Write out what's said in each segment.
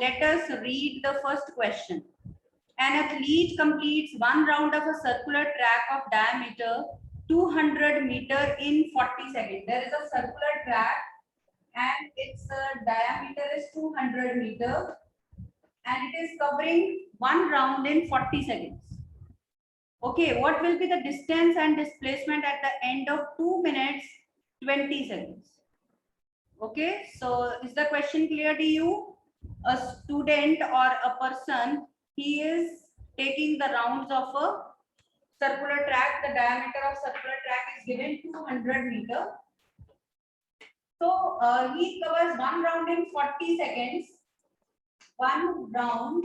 let us read the first question. An athlete completes one round of a circular track of diameter 200 meter in 40 seconds. There is a circular track and its diameter is 200 meter and it is covering one round in 40 seconds. Okay, what will be the distance and displacement at the end of 2 minutes 20 seconds? Okay, so is the question clear to you? A student or a person, he is taking the rounds of a circular track. The diameter of circular track is given 200 meter. So he covers one round in 40 seconds. One round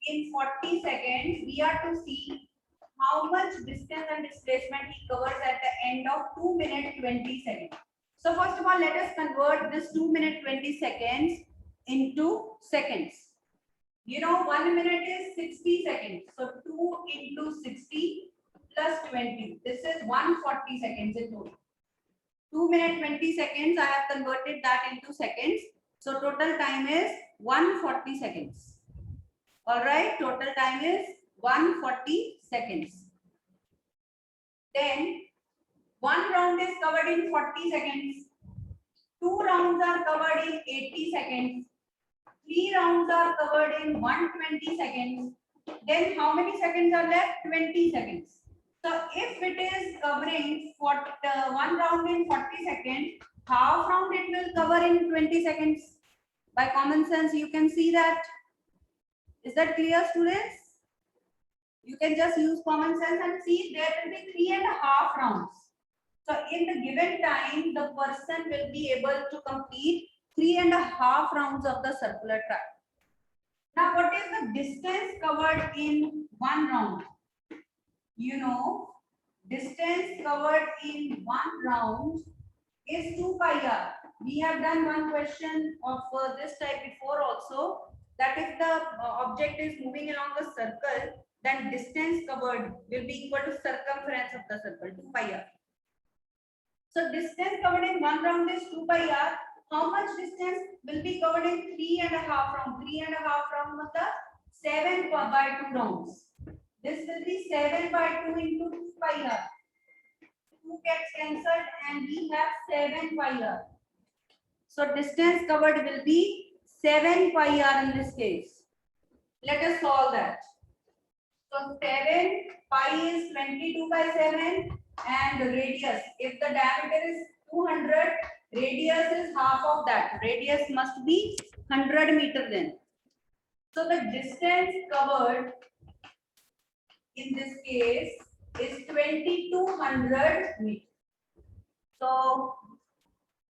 in 40 seconds, we are to see how much distance and displacement he covers at the end of 2 minutes 20 seconds. So first of all, let us convert this 2 minutes 20 seconds into seconds. You know, 1 minute is 60 seconds. So 2 into 60 plus 20. This is 140 seconds in total. 2 minutes 20 seconds, I have converted that into seconds. So total time is 140 seconds. All right, total time is 140 seconds. Then one round is covered in 40 seconds. 2 rounds are covered in 80 seconds. 3 rounds are covered in 120 seconds. Then how many seconds are left? 20 seconds. So if it is covering one round in 40 seconds, half round it will cover in 20 seconds. By common sense, you can see that. Is that clear, students? You can just use common sense and see there will be 3.5 rounds. So in the given time, the person will be able to complete 3.5 rounds of the circular track. Now, what is the distance covered in one round? You know, distance covered in one round is 2 pi r. We have done one question of this type before also, that if the object is moving along the circle, then distance covered will be equal to circumference of the circle, 2 pi r. So distance covered in one round is 2 pi r. How much distance will be covered in 3.5 rounds? 3.5 rounds matlab 7 by 2 rounds. This will be 7 by 2 into 2 pi r. 2 gets cancelled and we have 7 pi r. So distance covered will be 7 pi r in this case. Let us solve that. So 7 pi is 22 by 7 and radius. If the diameter is 200, radius is half of that. Radius must be 100 meter then. So the distance covered in this case is 2200 meters. So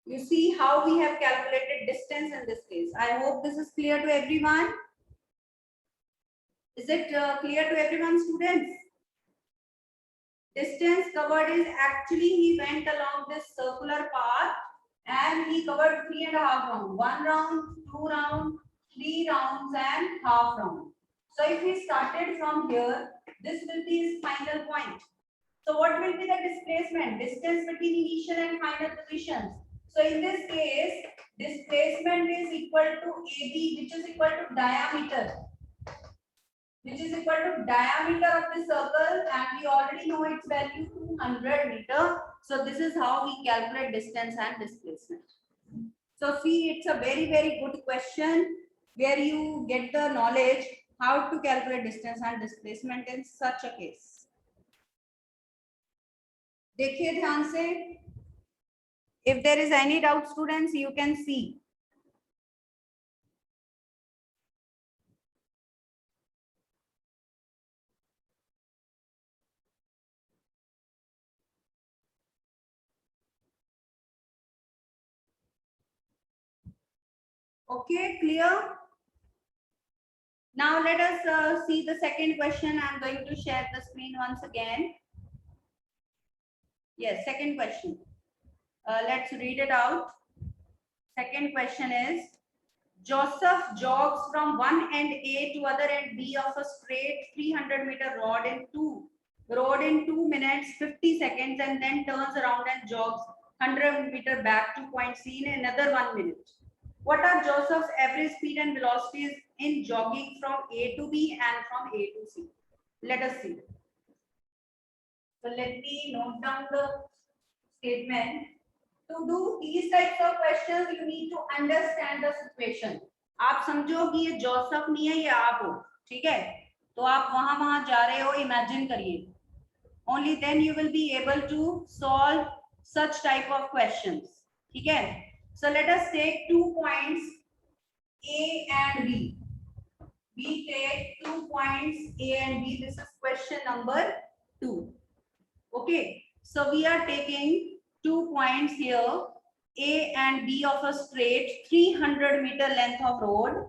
you see how we have calculated distance in this case. I hope this is clear to everyone. Is it clear to everyone, students? Distance covered is actually he went along this circular path and he covered 3.5 rounds. 1 round, 2 rounds, 3 rounds and half round. So if he started from here, this will be his final point. So what will be the displacement? Distance between initial and final positions. So in this case, displacement is equal to AB, which is equal to diameter. Which is equal to diameter of the circle, and we already know its value 200 meter. So this is how we calculate distance and displacement. So see, it's a very good question where you get the knowledge how to calculate distance and displacement in such a case. देखिए ध्यान से. If there is any doubt, students, you can see. Okay, clear? Now let us see the second question. I'm going to share the screen once again. Yes, second question. Let's read it out. Second question is, Joseph jogs from one end A to other end B of a straight 300 meter road in 2 minutes 50 seconds and then turns around and jogs 100 meter back to point C in another 1 minute. What are Joseph's average speed and velocities in jogging from A to B and from A to C? Let us see. So let me note down the statement. To do these types of questions, you need to understand the situation. आप समझो कि ये Joseph नहीं है, ये आप हो, ठीक है? तो आप वहां जा रहे हो, इमेजिन करिए. Only then you will be able to solve such type of questions. ठीक है? So let us take 2 points A and B. We take 2 points A and B. This is question number 2. Okay. So we are taking 2 points here, A and B of a straight 300-meter length of road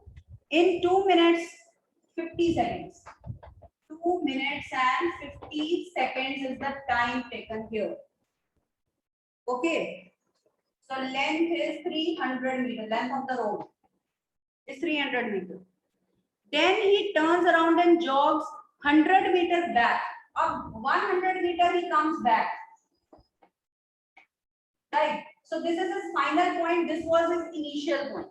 in 2 minutes 50 seconds. 2 minutes and 50 seconds is the time taken here. Okay. So length is 300 meter. Length of the road is 300 meter. Then he turns around and jogs 100 meter back. Of 100 meter he comes back. Right. So this is his final point. This was his initial point.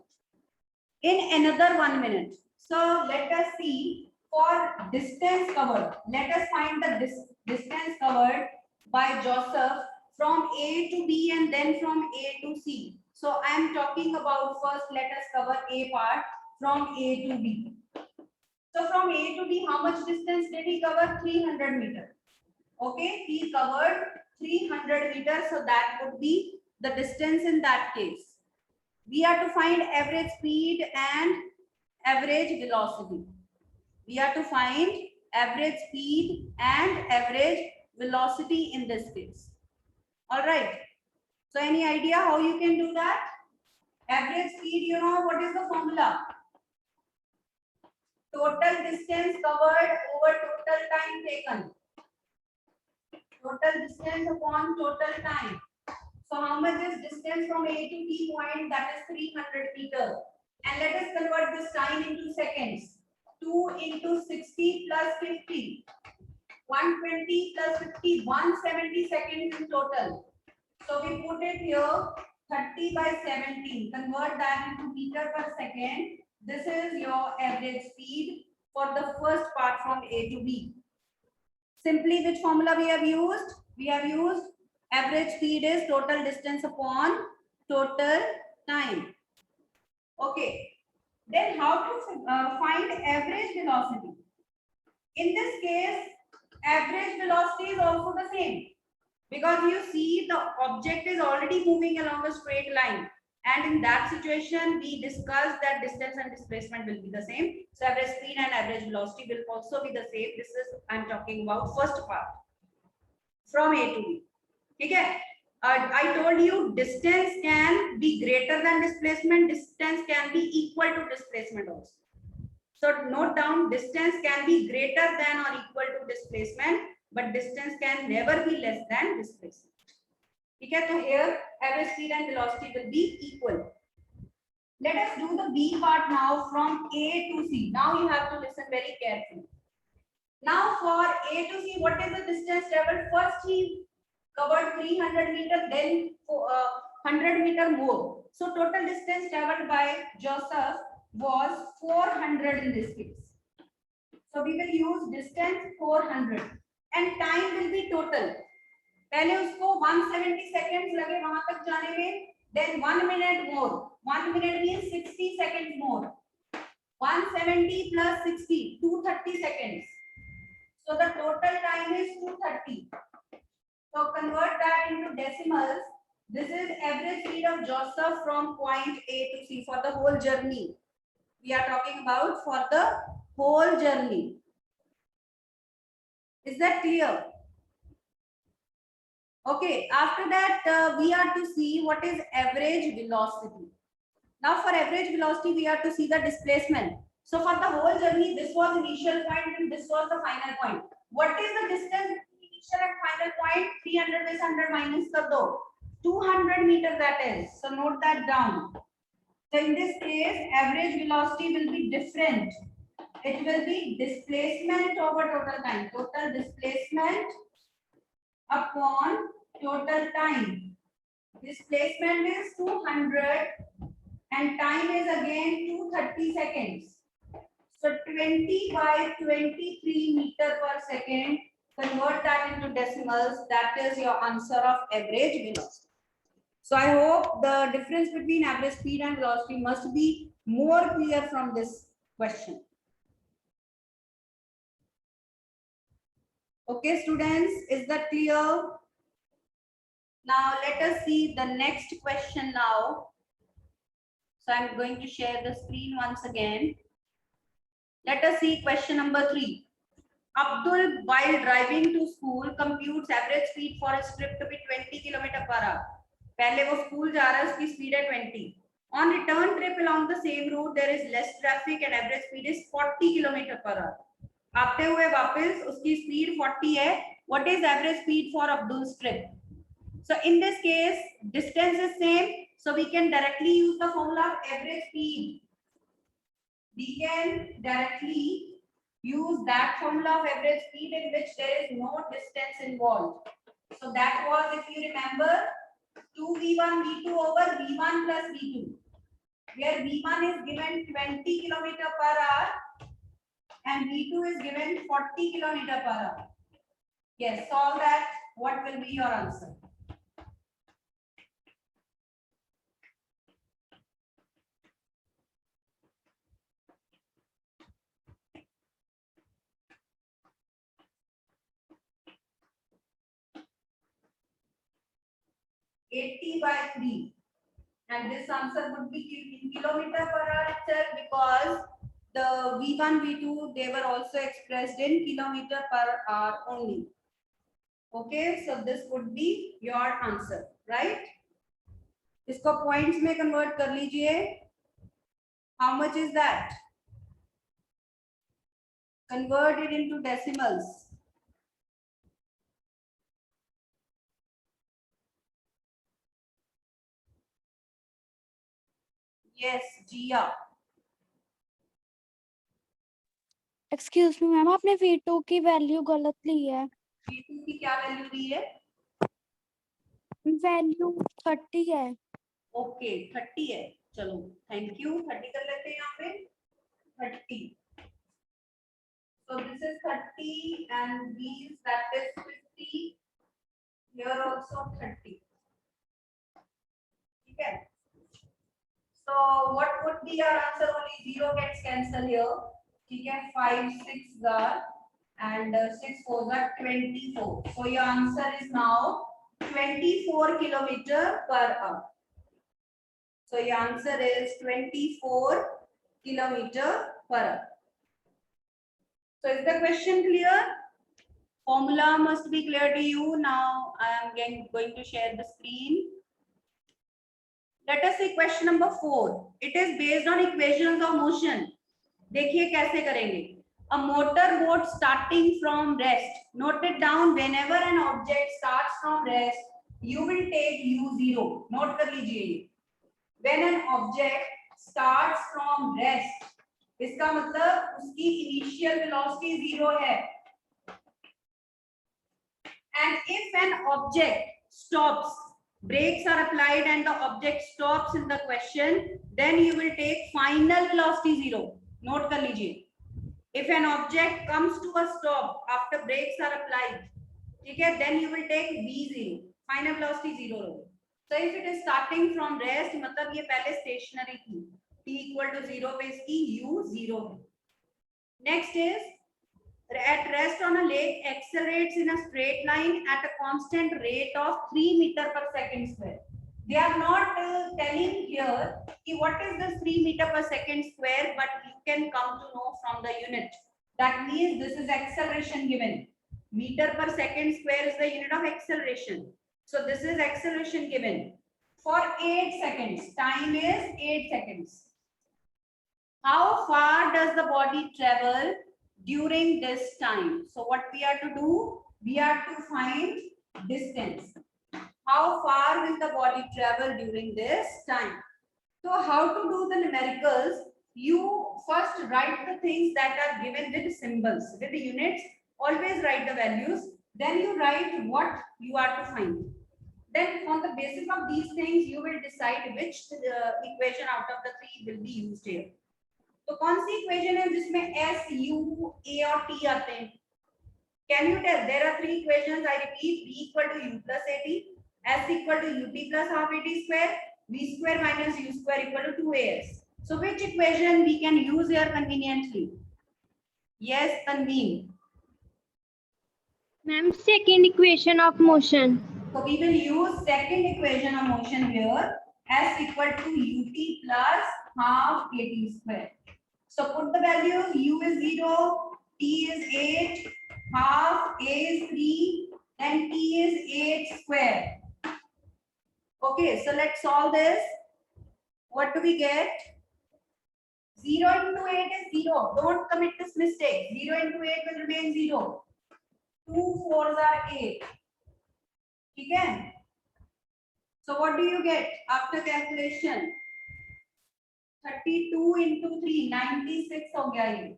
In another 1 minute. So let us see for distance covered. Let us find the distance covered by Joseph from A to B and then from A to C. So I am talking about first. Let us cover A part from A to B. So from A to B, how much distance did he cover? 300 meter. Okay, he covered 300 meters. So that would be the distance in that case. We are to find average speed and average velocity. We are to find average speed and average velocity in this case. All right. So any idea how you can do that? Average speed, you know what is the formula? Total distance covered over total time taken. Total distance upon total time. So how much is distance from A to B point? That is 300 meters. And let us convert this time into seconds. 2 into 60 plus 50. 120 plus 50, 170 seconds in total. So we put it here 30 by 17. Convert that into meter per second. This is your average speed for the first part from A to B. Simply which formula we have used? We have used average speed is total distance upon total time. Okay. Then how to find average velocity? In this case, average velocity is also the same, because you see the object is already moving along a straight line, and in that situation we discussed that distance and displacement will be the same. So average speed and average velocity will also be the same. This is I'm talking about first part from A to B. Okay. I told you distance can be greater than displacement. Distance can be equal to displacement also. So note down, distance can be greater than or equal to displacement, but distance can never be less than displacement. Okay, so here average speed and velocity will be equal. Let us do the B part now from A to C. Now you have to listen very carefully. Now for A to C, what is the distance traveled? First he covered 300 meter, then 100 meter more. So total distance traveled by Joseph was 400 in this case. So we will use distance 400 and time will be total. पहले उसको 170 seconds लगे वहां तक जाने में, then 1 minute more. 1 minute means 60 seconds more. 170 plus 60, 230 seconds. So the total time is 230. So convert that into decimals. This is average speed of Joseph from point A to C for the whole journey. We are talking about for the whole journey. Is that clear? Okay, after that we are to see what is average velocity. Now for average velocity we are to see the displacement. So for the whole journey, this was initial point and this was the final point. What is the distance between initial and final point? 300 by 100 minus kar do. 200 meter that is. So note that down. So in this case, average velocity will be different. It will be displacement over total time. Total displacement upon total time. Displacement is 200 and time is again 230 seconds. So 20 by 23 meter per second, convert that into decimals. That is your answer of average velocity. So I hope the difference between average speed and velocity must be more clear from this question. Okay, students, is that clear? Now let us see the next question now. So I'm going to share the screen once again. Let us see question number 3. Abdul, while driving to school, computes average speed for his trip to be 20 km per hour. पहले वो school जा रहा है, उसकी speed है 20. On return trip along the same route, there is less traffic and average speed is 40 km per hour. आते हुए वापस उसकी स्पीड 40 है. What is average speed for Abdul's trip? So in this case, distance is same. So we can directly use the formula of average speed. We can directly use that formula of average speed in which there is no distance involved. So that was, if you remember, 2v1 v2 over v1 plus v2, where v1 is given 20 km per hour and v2 is given 40 km per hour. Yes, solve that. What will be your answer? (80 by 3), and this answer would be in kilometer per hour itself, because the v1 v2 they were also expressed in kilometer per hour only. Okay, so this would be your answer, right? इसको points में convert कर लीजिए. How much is that? Convert it into decimals. Yes, Jia. Excuse me ma'am, आपने V2 की value गलत ली है. V2 की क्या वैल्यू दी है? वैल्यू 30 है. ओके, 30 है. चलो, थैंक यू. 30 कर लेते हैं यहाँ पे. 30. So this is 30 and these, that is 50. Here also 30. Okay. So what would be your answer? Only 0 gets cancelled here. Okay, 5 6 are and 6 4 are 24. So your answer is now 24 kilometer per hour. So your answer is 24 kilometer per hour. So is the question clear? Formula must be clear to you. Now I am going to share the screen. Let us see question number 4. It is based on equations of motion. देखिए कैसे करेंगे. A motor boat starting from rest. Note it down. Whenever an object starts from rest, you will take u0. Note कर लीजिए. When an object starts from rest, इसका मतलब उसकी initial velocity 0 है. And if an object stops, brakes are applied and the object stops in the question, then you will take final velocity 0. Note कर लीजिए. If an object comes to a stop after brakes are applied, ठीक है, then you will take v0. Final velocity 0. So if it is starting from rest, मतलब ये पहले stationary थी. T equal to 0 पे इसकी u0 है. Next is, at rest on a lake, accelerates in a straight line at a constant rate of 3 meter per second square. They are not telling here what is this 3 meter per second square, but you can come to know from the unit. That means this is acceleration given. Meter per second square is the unit of acceleration. So this is acceleration given for 8 seconds. Time is 8 seconds. How far does the body travel during this time? So what we are to do? We are to find distance. How far will the body travel during this time? So how to do the numericals? You first write the things that are given with symbols, with the units. Always write the values. Then you write what you are to find. Then on the basis of these things you will decide which equation out of the three will be used here. तो कौन सी equation है जिसमें s u a और t आते हैं? Can you tell? There are three equations. I repeat: b equal to u plus at, s equal to ut plus half at square, v square minus u square equal to 2as. So which equation we can use here conveniently? Yes, Tanveen. Ma'am, second equation of motion. So we will use second equation of motion here, s equal to ut plus half at square. So put the values: u is 0, t is 8, half a is 3, and t is 8 square. Okay, so let's solve this. What do we get? 0 into 8 is 0. Don't commit this mistake. 0 into 8 will remain 0. 2 4s are 8. Okay? So what do you get after calculation? 32 into 3, 96 हो गया ये.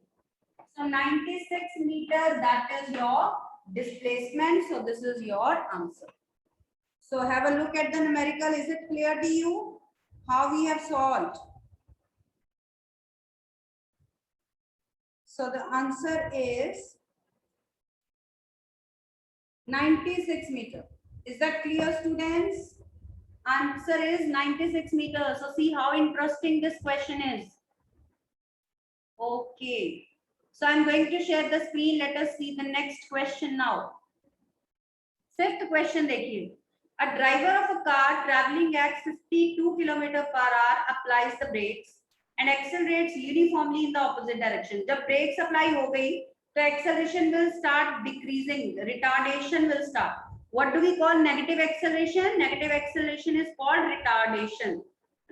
So 96 meter, that is your displacement. So this is your answer. So have a look at the numerical. Is it clear to you how we have solved? So the answer is 96 meter. Is that clear, students? Answer is 96 meters. So see how interesting this question is. Okay. So I'm going to share the screen. Let us see the next question now. Fifth question देखिए. A driver of a car traveling at 52 km per hour applies the brakes and accelerates uniformly in the opposite direction. जब brakes apply हो गई, तो acceleration will start decreasing. Retardation will start. What do we call negative acceleration? Negative acceleration is called retardation,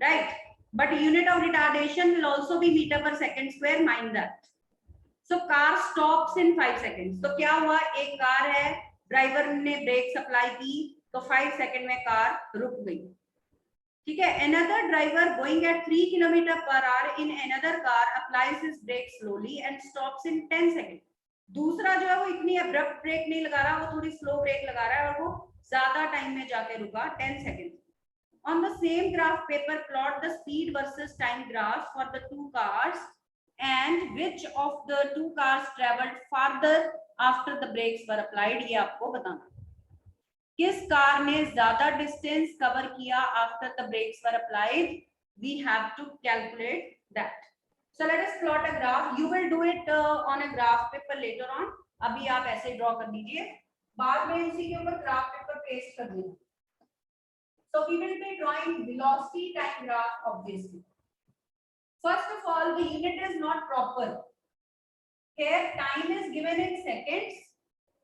right? But unit of retardation will also be meter per second square. Mind that. So car stops in 5 seconds. तो क्या हुआ? एक car है, driver ने break apply की, तो 5 second में car रुक गई. ठीक है. Another driver going at 3 km per hour in another car applies his brake slowly and stops in 10 seconds. दूसरा जो है वो इतनी अब्रप्ट ब्रेक नहीं लगा रहा, वो थोड़ी स्लो ब्रेक लगा रहा है और वो ज्यादा टाइम में जाके रुका, 10 second. On the same graph paper, plot the speed versus time graphs for the two cars and which of the two cars traveled farther after the brakes were applied. ये आपको बताना. किस कार ने ज्यादा distance cover किया after the brakes were applied? We have to calculate that. So let us plot a graph. You will do it on a graph paper later on. अभी आप ऐसे ड्रॉ कर दीजिए, बाद में उसी के ऊपर ग्राफ पेपर पेस्ट कर देना. So we will be drawing velocity time graph obviously. First of all, the unit is not proper. Here time is given in seconds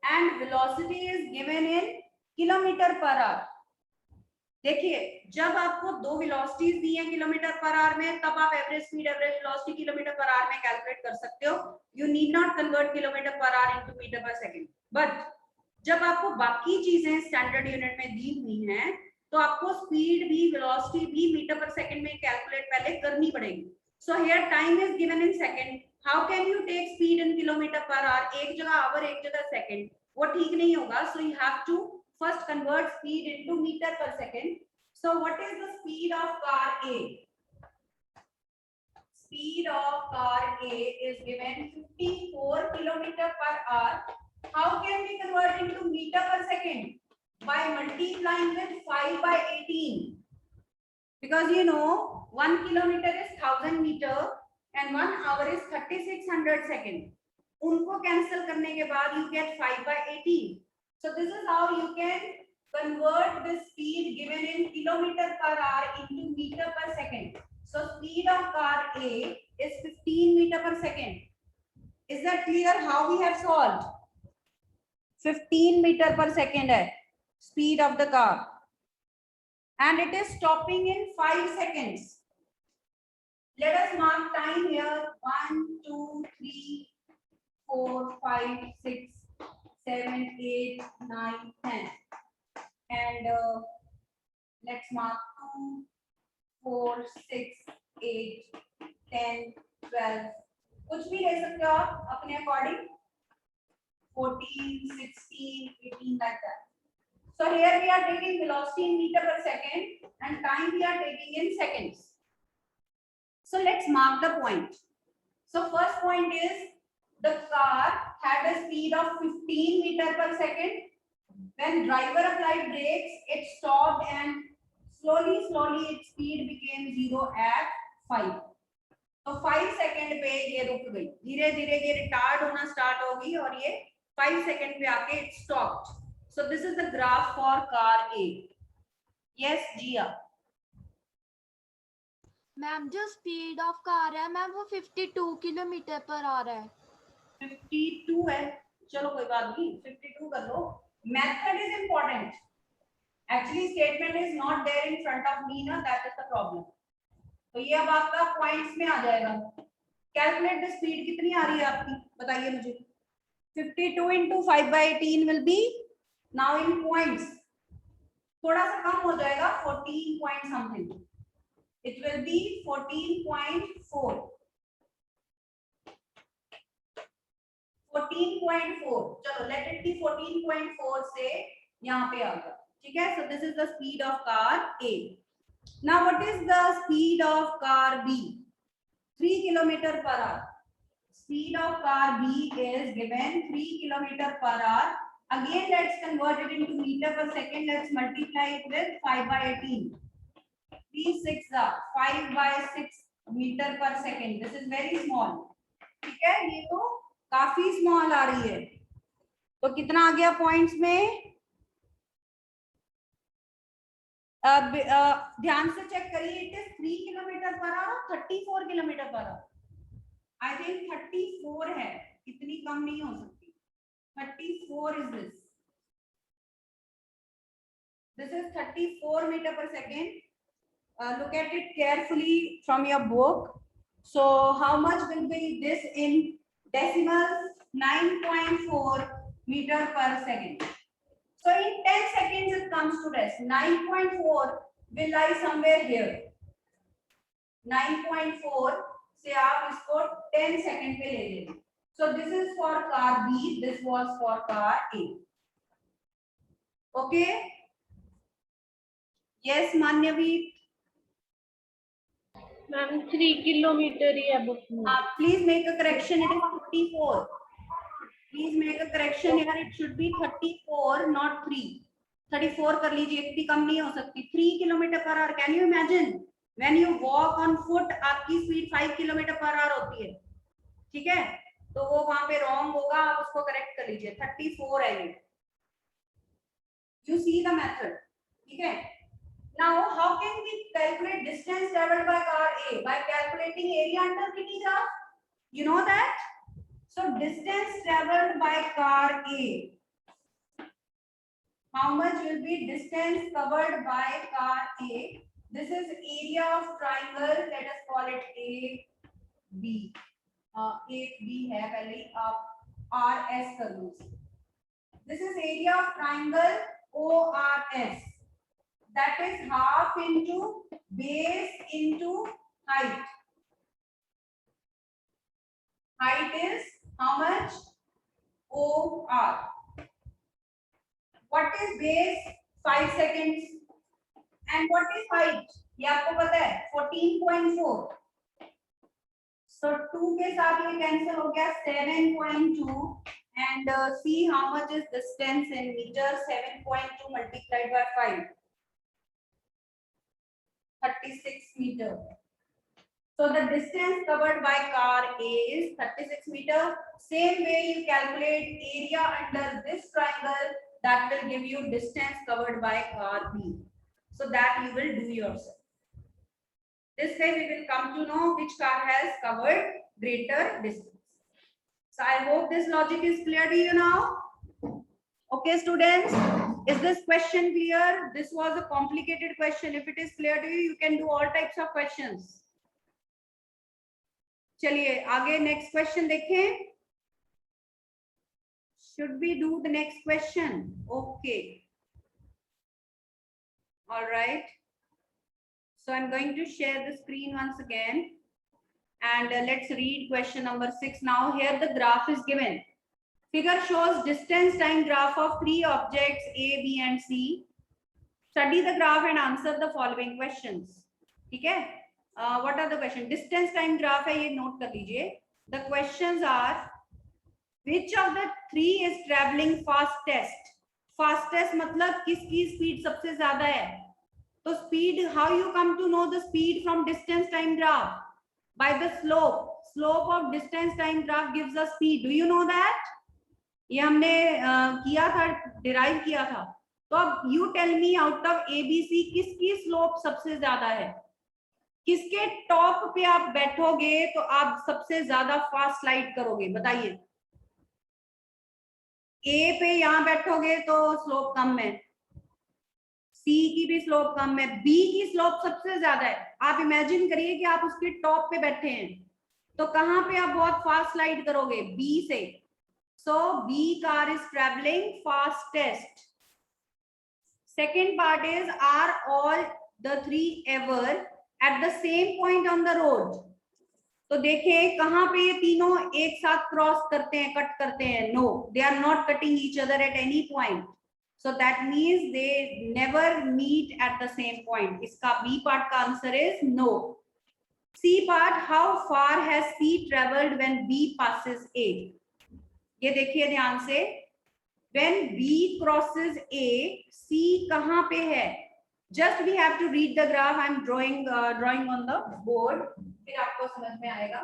and velocity is given in kilometre per our. देखिए, जब आपको दो velocities दी हैं kilometre per hour में, तब आप average speed, average velocity kilometre per hour में calculate कर सकते हो. You need not convert kilometre per hour into metre per second. But जब आपको बाकी चीजें स्टैंडर्ड यूनिट में दी हुई हैं, तो आपको स्पीड भी, वेलोसिटी भी मीटर पर सेकंड में कैलकुलेट पहले करनी पड़ेगी. So here time is given in second. How can you take speed in kilometre per hour? एक जगह आवर, एक जगह सेकंड, वो ठीक नहीं होगा. So you have to first convert speed into meter per second. So what is the speed of car A? Speed of car A is given 54 km per hour. How can we convert into meter per second? By multiplying with 5 by 18. Because you know 1 kilometer is 1000 meter and 1 hour is 3600 second. उनको cancel करने के बाद you get 5 by 18. So this is how you can convert the speed given in kilometer per hour into meter per second. So speed of car A is 15 meter per second. Is that clear how we have solved? 15 meter per second है speed of the car. And it is stopping in 5 seconds. Let us mark time here. 1, 2, 3, 4, 5, 6, 7, 8, 9, 10. And let's mark 2, 4, 6, 8, 10, 12. कुछ भी ले सकते हो आप अपने according. 14, 16, 18 like that. So here we are taking velocity in meter per second and time we are taking in seconds. So let's mark the point. So first point is the car had a speed of 15 meter per second. When driver applied brakes, it stopped and slowly its speed became 0 at 5. तो 5 second पे ये रुक गई, धीरे धीरे ये retard होना start होगी और ये 5 सेकंड पे आके it stopped. So this is the graph for car A. Yes Jiya. Ma'am जो स्पीड ऑफ कार है मैम वो 52 किलोमीटर पर आ रहा है. 52 है, चलो कोई बात नहीं, 52 कर लो. Method is important. Actually statement is not there in front of me ना, दैट इज द प्रॉब्लम. तो ये अब आपका पॉइंट्स में आ जाएगा. कैलकुलेट द स्पीड कितनी आ रही है आपकी, बताइए मुझे. 52 into 5/18 will be now in points. थोड़ा सा कम हो जाएगा, 14 point something. It will be 14.4. 14.4. चलो let it be 14.4 से यहाँ पे आ गया. ठीक है. So this is the speed of car A. Now what is the speed of car B? 3 km per hour. Speed of car B is given 3 km per hour. Again let's convert it into meter per second. Let's multiply it with 5/18. 3 6 5/6 meter per second. This is very small. ठीक है. ये तो काफी small आ रही है. तो कितना आ गया पॉइंट्स में? ध्यान से चेक करिए. It is 3 kilometre per hour, 34 kilometre per hour. I think 34 है, इतनी कम नहीं हो सकती. 34 is this. This is 34 metre per second. Look at it carefully from your book. So how much will be this in decimals? 9.4 meter per second. So in 10 seconds it comes to rest. 9.4 will lie somewhere here. 9.4 से आप इसको 10 second पे ले लेंगे. So this is for car B. This was for car A. Okay. Yes, Manyavi. Ma'am 3 kilometre ही है book में. Please make a correction. It is 54. Please make a correction here. It should be 34, not 3. 34 कर लीजिए, इतनी कम नहीं हो सकती. 3 kilometre per our. Can you imagine? When you walk on foot, आपकी स्पीड 5 किलोमीटर पर आवर होती है. ठीक है. तो वो वहां पे रॉन्ग होगा, आप उसको करेक्ट कर लीजिए. 34 है ये. You see the method. ठीक है. Now, how can we calculate distance traveled by car A? By calculating area under kitty graph. You know that? So, distance traveled by car A. How much will be distance covered by car A? This is area of triangle. Let us call it AB. AB है पहले आप RS कर लो. This is area of triangle ORS. That is half into base into height. Height is how much? OR. What is base? 5 seconds. And what is height? ये आपको पता है 14.4. So 2 के साथ ये कैंसिल हो गया 7.2. And see how much is distance in meters. 7.2 multiplied by 5. 36 meter. So the distance covered by car A is 36 meter. Same way you calculate area under this triangle, that will give you distance covered by car B. So that you will do yourself. This way we will come to know which car has covered greater distance. So I hope this logic is clear to you now. Okay, students. Is this question clear? This was a complicated question. If it is clear to you, you can do all types of questions. चलिए आगे next question देखें. Should we do the next question? Okay. All right. So I'm going to share the screen once again. And let's read question number 6. Now here the graph is given. Figure shows distance time graph of three objects A, B and C. Study the graph and answer the following questions. ठीक है? What are the questions? Distance time graph है, ये note कर लीजिए. The questions are, which of the three is traveling fastest? Fastest मतलब किसकी speed सबसे ज्यादा है? तो speed, how you come to know the speed from distance time graph? By the slope. Slope of distance time graph gives us speed. Do you know that? ये हमने किया था, derive किया था. तो अब you tell me out of ABC किसकी slope सबसे ज्यादा है? किसके टॉप पे आप बैठोगे तो आप सबसे ज्यादा फास्ट स्लाइड करोगे? बताइए. ए पे यहां बैठोगे तो स्लोप कम है, सी की भी स्लोप कम है, बी की स्लोप सबसे ज्यादा है. आप इमेजिन करिए कि आप उसके टॉप पे बैठे हैं, तो कहां पे आप बहुत फास्ट स्लाइड करोगे? बी से. So B car is travelling fastest. Second part is, are all the three ever at the same point on the road? तो देखें कहां पे ये तीनों एक साथ क्रॉस करते हैं, कट करते हैं? No, they are not cutting each other at any point. So that means they never meet at the same point. इसका बी पार्ट का answer is no. C part, how far has C travelled when B passes A? ये देखिए ध्यान से, when B crosses A, C कहां पे है? Just we have to read the graph. I'm drawing on the board. फिर आपको समझ में आएगा.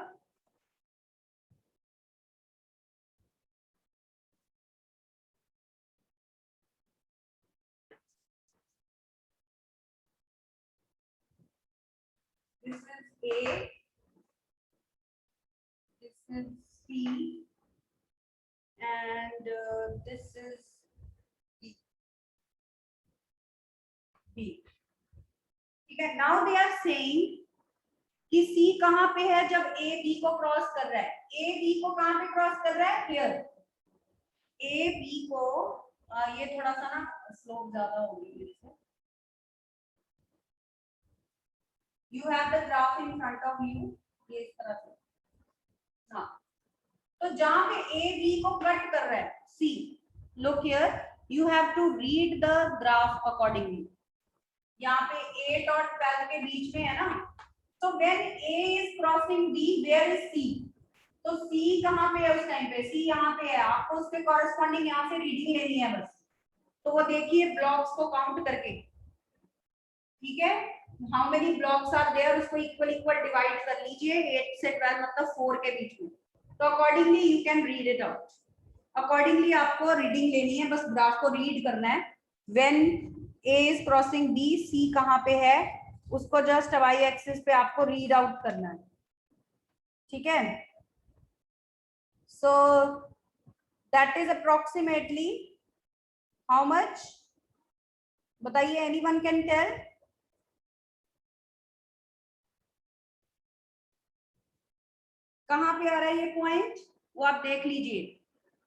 This is A. This is C. And this is B. ठीक है. Now they are saying कि C कहां पे है जब A B को क्रॉस कर रहा है? A B को कहां पे क्रॉस कर रहा है? Here. A B को ये थोड़ा सा ना स्लोप ज्यादा होगी मेरे से. You have the graph in front of you. ये इस तरह से. हाँ. तो जहां पे A B को कट कर रहा है, C. Look here. You have to read the graph accordingly. यहाँ पे A dot 12 के बीच में है ना, तो when A is crossing B, where is C? तो C कहाँ पे है उस टाइम पे? C यहाँ पे है. आपको उसके कॉरेस्पॉन्डिंग यहाँ से रीडिंग लेनी है बस. तो वो देखिए ब्लॉक्स को काउंट करके. ठीक है, how many blocks are there, उसको इक्वल इक्वल डिवाइड कर लीजिए. 8 से 12 मतलब 4 के बीच में. तो accordingly you can read it out. Accordingly आपको रीडिंग लेनी है, बस ग्राफ को रीड करना है. When A is crossing B, C कहां पे है उसको जस्ट y एक्सिस पे आपको रीड आउट करना है. ठीक है. So that is approximately how much? बताइए, anyone can tell? कहां पे आ रहा है ये पॉइंट, वो आप देख लीजिए.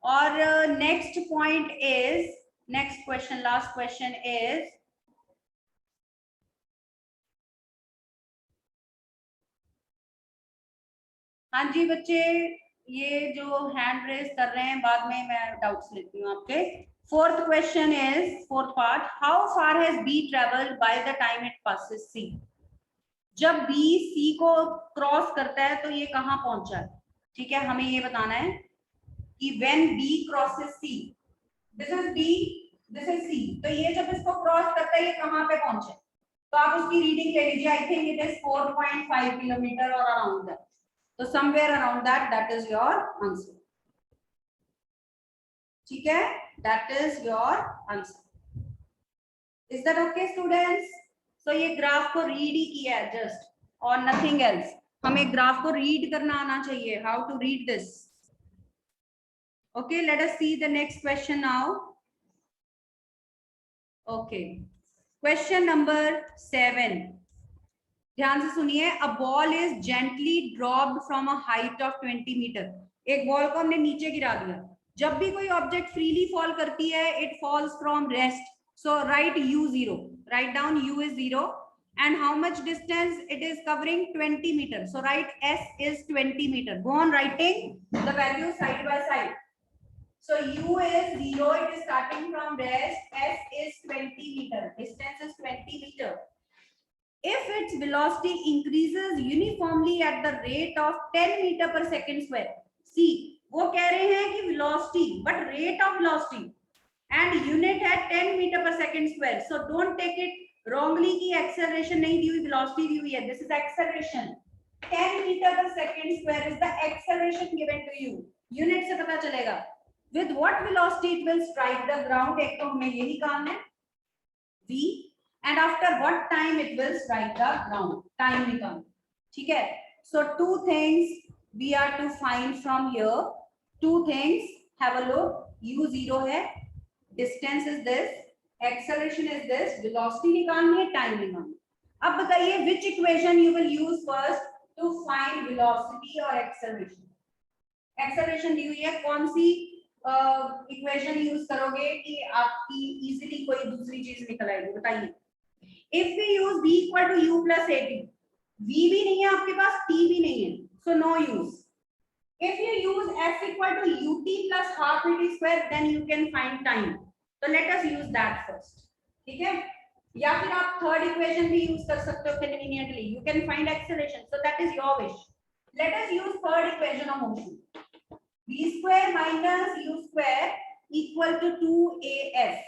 और next point is, next question, last question is, हाँ जी बच्चे, ये जो हैंड रेस कर रहे हैं बाद में मैं डाउट्स लेती हूँ आपके. Fourth question is, fourth part, how far has B travelled by the time it passes C? जब बी सी को क्रॉस करता है तो ये कहाँ पहुंचा है? ठीक है, हमें ये बताना है कि when B crosses C, this is B, this is C, तो ये जब इसको क्रॉस करता है ये कहां पे पहुंचे? तो आप उसकी रीडिंग ले लीजिए. I think it is 4.5 kilometre और अराउंड दैट. तो somewhere around that, that is your answer. ठीक है, that is your answer. Is that okay students? So ये ग्राफ को रीड ही किया है जस्ट, और नथिंग एल्स. हमें ग्राफ को रीड करना आना चाहिए. How to read this? Okay, let us see the next question now. Okay, question number 7. ध्यान से सुनिए. A ball is gently dropped from a height of 20 meter. एक बॉल को हमने नीचे गिरा दिया. जब भी कोई ऑब्जेक्ट फ्रीली फॉल करती है, it falls from rest. So write U0. Write down U is 0. And how much distance it is covering? 20 meter. So write S is 20 meter. Go on writing the values side by side. So U is 0, it is starting from rest. S is 20 meter. Distance is 20 meter. If its velocity increases uniformly at the rate of 10 meter per second square. See, वो कह रहे हैं कि velocity, but rate of velocity and unit है 10 meter per second square. So don't take it wrongly कि acceleration नहीं दी हुई, velocity दी हुई है. This is acceleration. 10 meter per second square is the acceleration given to you. Unit से पता चलेगा. With what velocity it will strike the ground? एक तो हमें ये निकालना है v, and after what time it will strike the ground? Time निकालना. ठीक है? So two things we are to find from here. Two things. Have a look. U0 है. Distance is this. Acceleration is this. Velocity निकालनी है. Time निकालनी. अब बताइए which equation you will use first to find velocity or acceleration? Acceleration दी हुई है. कौन सी equation use करोगे कि आपकी इजीली कोई दूसरी चीज निकल आएगी? बताइए. If we use v equal to u plus at, v भी नहीं है आपके पास, t भी नहीं है, so no use. If you use f equal to ut plus half at square, then you can find time. तो let us use that first. ठीक है? या फिर आप थर्ड इक्वेशन भी यूज कर सकते हो conveniently. You can find acceleration, so that is your wish. Late us use third equation of motion. v square minus u square equal to 2af.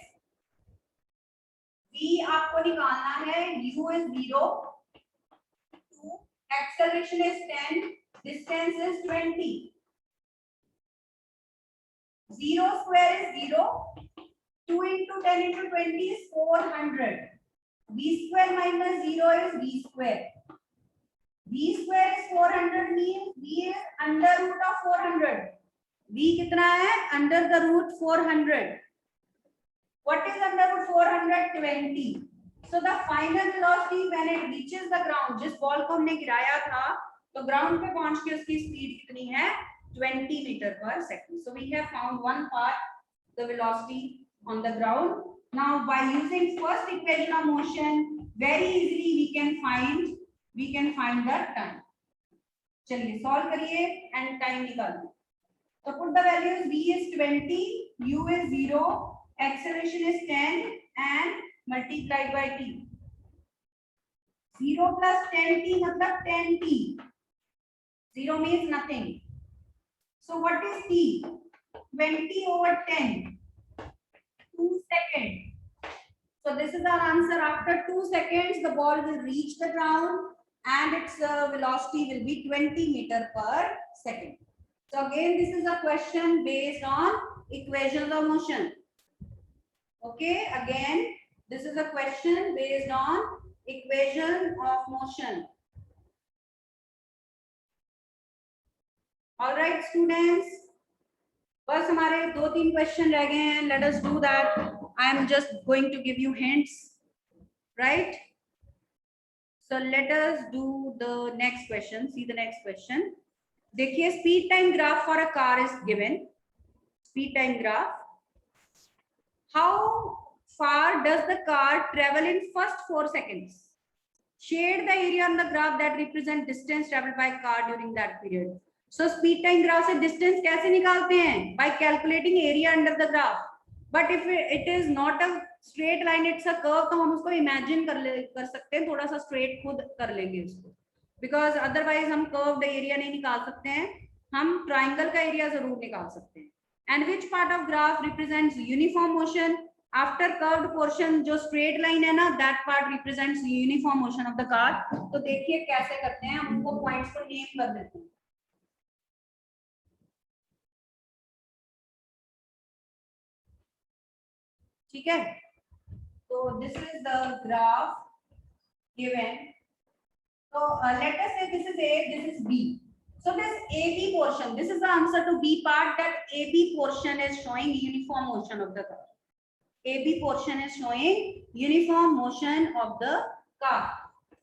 v आपको निकालना है. u is 0, 2, acceleration is 10, distance is 20. 0 square is 0, 2 into 10 into 20 is 400. v square minus 0 is v square. v square is 400 means v is under root of 400. v कितना है? Under the root 400. What is under root 400? 20. So the final velocity when it reaches the ground, जिस ball को हमने गिराया था, तो ground पे पहुंच के उसकी स्पीड कितनी है? 20 meter per second. So we have found one part, the velocity on the ground. Now by using first equation of motion, very easily we can find the time. चलिए solve करिए and time निकालिए. So put the values. v is 20, u is 0, acceleration is 10 and multiplied by t. 0 plus 10t मतलब 10t. 0 means nothing. So what is t? 20 over 10. 2 seconds. So this is our answer. After 2 seconds, the ball will reach the ground and its velocity will be 20 meter per second. So again, this is a question based on equations of motion. Okay, again, this is a question based on equation of motion. All right, students. बस हमारे 2-3 question रह गए हैं. Let us do that. I am just going to give you hints, right? So let us do the next question. See the next question. देखिए speed time graph for a car is given. Speed time graph. How far does the car travel in first 4 seconds? Shade the area on the graph that represent distance travelled by car during that period. So speed time graph से distance कैसे निकालते हैं? By calculating area under the graph. But if it is not a straight line, it's a curve, तो हम उसको imagine कर सकते हैं, थोड़ा सा स्ट्रेट खुद कर लेंगे उसको, बिकॉज अदरवाइज हम कर्व्ड एरिया नहीं निकाल सकते हैं. हम ट्राइंगल का एरिया जरूर निकाल सकते हैं. And which part of graph represents uniform motion? After curved portion जो स्ट्रेट लाइन है ना, that part represents uniform motion of the car. तो देखिए कैसे करते हैं, हम उनको पॉइंट्स को नेम कर देते हैं. ठीक है? तो this is the graph given. So let us say this is A, this is B. So this AB portion, this is the answer to B part, that AB portion is showing uniform motion of the car. AB portion is showing uniform motion of the car.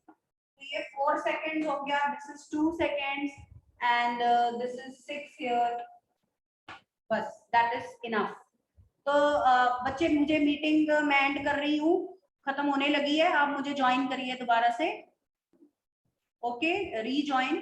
So ये 4 seconds हो गया, this is 2 seconds and this is 6 here. बस that is enough. तो बच्चे मुझे meeting मैं and कर रही हूँ, खत्म होने लगी है. आप मुझे ज्वाइन करिए दोबारा से. Okay, rejoin.